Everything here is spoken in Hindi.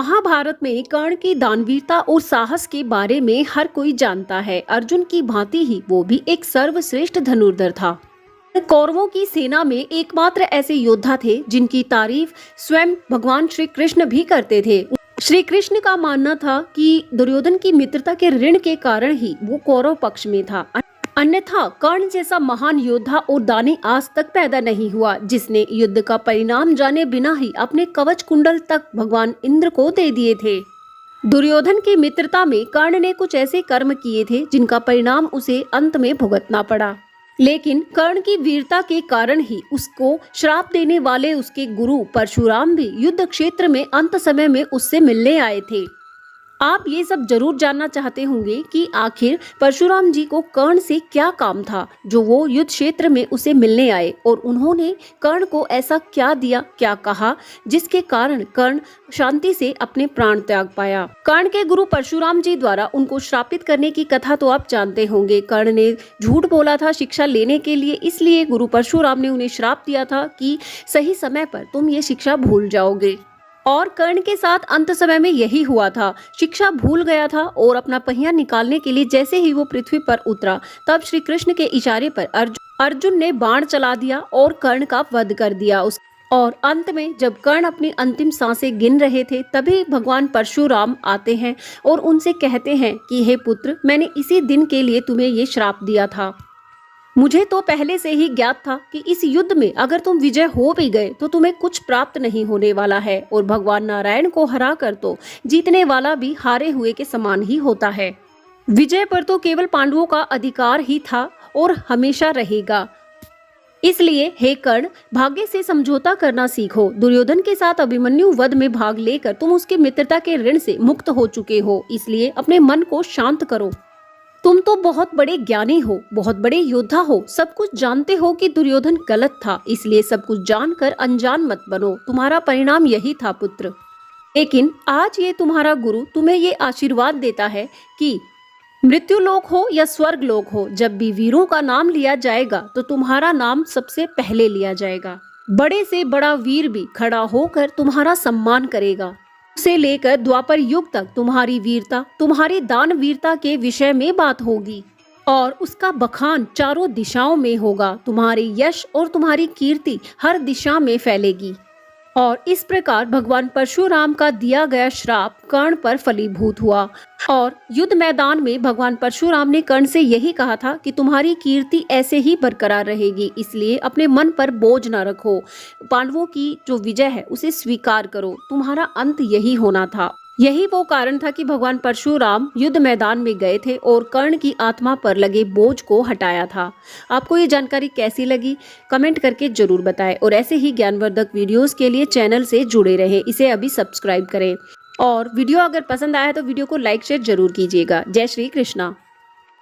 महाभारत में कर्ण की दानवीरता और साहस के बारे में हर कोई जानता है। अर्जुन की भांति ही वो भी एक सर्वश्रेष्ठ धनुर्धर था। कौरवों की सेना में एकमात्र ऐसे योद्धा थे जिनकी तारीफ स्वयं भगवान श्री कृष्ण भी करते थे। श्री कृष्ण का मानना था कि दुर्योधन की मित्रता के ऋण के कारण ही वो कौरव पक्ष में था, अन्यथा कर्ण जैसा महान योद्धा और दानी आज तक पैदा नहीं हुआ, जिसने युद्ध का परिणाम जाने बिना ही अपने कवच कुंडल तक भगवान इंद्र को दे दिए थे। दुर्योधन की मित्रता में कर्ण ने कुछ ऐसे कर्म किए थे जिनका परिणाम उसे अंत में भुगतना पड़ा, लेकिन कर्ण की वीरता के कारण ही उसको श्राप देने वाले उसके गुरु परशुराम भी युद्ध क्षेत्र में अंत समय में उससे मिलने आए थे। आप ये सब जरूर जानना चाहते होंगे कि आखिर परशुराम जी को कर्ण से क्या काम था जो वो युद्ध क्षेत्र में उसे मिलने आए, और उन्होंने कर्ण को ऐसा क्या दिया, क्या कहा, जिसके कारण कर्ण शांति से अपने प्राण त्याग पाया। कर्ण के गुरु परशुराम जी द्वारा उनको श्रापित करने की कथा तो आप जानते होंगे। कर्ण ने झूठ बोला था शिक्षा लेने के लिए, इसलिए गुरु परशुराम ने उन्हें श्राप दिया था कि सही समय पर तुम ये शिक्षा भूल जाओगे। और कर्ण के साथ अंत समय में यही हुआ था। शिक्षा भूल गया था और अपना पहिया निकालने के लिए जैसे ही वो पृथ्वी पर उतरा, तब श्री कृष्ण के इशारे पर अर्जुन ने बाण चला दिया और कर्ण का वध कर दिया। और अंत में जब कर्ण अपनी अंतिम सांसें गिन रहे थे, तभी भगवान परशुराम आते हैं और उनसे कहते हैं कि हे पुत्र, मैंने इसी दिन के लिए तुम्हें ये श्राप दिया था। मुझे तो पहले से ही ज्ञात था कि इस युद्ध में अगर तुम विजय हो भी गए तो तुम्हें कुछ प्राप्त नहीं होने वाला है, और भगवान नारायण को हरा कर तो जीतने वाला भी हारे हुए के समान ही होता है। विजय पर तो केवल पांडवों का अधिकार ही था और हमेशा रहेगा। इसलिए हे कर्ण, भाग्य से समझौता करना सीखो। दुर्योधन के साथ अभिमन्यु वध में भाग लेकर तुम उसके मित्रता के ऋण से मुक्त हो चुके हो, इसलिए अपने मन को शांत करो। तुम तो बहुत बड़े ज्ञानी हो, बहुत बड़े योद्धा हो, सब कुछ जानते हो कि दुर्योधन गलत था, इसलिए सब कुछ जानकर अनजान मत बनो। तुम्हारा परिणाम यही था पुत्र। लेकिन आज ये तुम्हारा गुरु तुम्हें ये आशीर्वाद देता है कि मृत्यु लोक हो या स्वर्ग लोक हो, जब भी वीरों का नाम लिया जाएगा तो तुम्हारा नाम सबसे पहले लिया जाएगा। बड़े से बड़ा वीर भी खड़ा होकर तुम्हारा सम्मान करेगा। से लेकर द्वापर युग तक तुम्हारी वीरता, तुम्हारी दान वीरता के विषय में बात होगी और उसका बखान चारों दिशाओं में होगा। तुम्हारी यश और तुम्हारी कीर्ति हर दिशा में फैलेगी। और इस प्रकार भगवान परशुराम का दिया गया श्राप कर्ण पर फलीभूत हुआ, और युद्ध मैदान में भगवान परशुराम ने कर्ण से यही कहा था कि तुम्हारी कीर्ति ऐसे ही बरकरार रहेगी, इसलिए अपने मन पर बोझ न रखो। पांडवों की जो विजय है उसे स्वीकार करो, तुम्हारा अंत यही होना था। यही वो कारण था कि भगवान परशुराम युद्ध मैदान में गए थे और कर्ण की आत्मा पर लगे बोझ को हटाया था। आपको ये जानकारी कैसी लगी, कमेंट करके जरूर बताएं, और ऐसे ही ज्ञानवर्धक वीडियोस के लिए चैनल से जुड़े रहें। इसे अभी सब्सक्राइब करें, और वीडियो अगर पसंद आया तो वीडियो को लाइक शेयर जरूर कीजिएगा। जय श्री कृष्णा।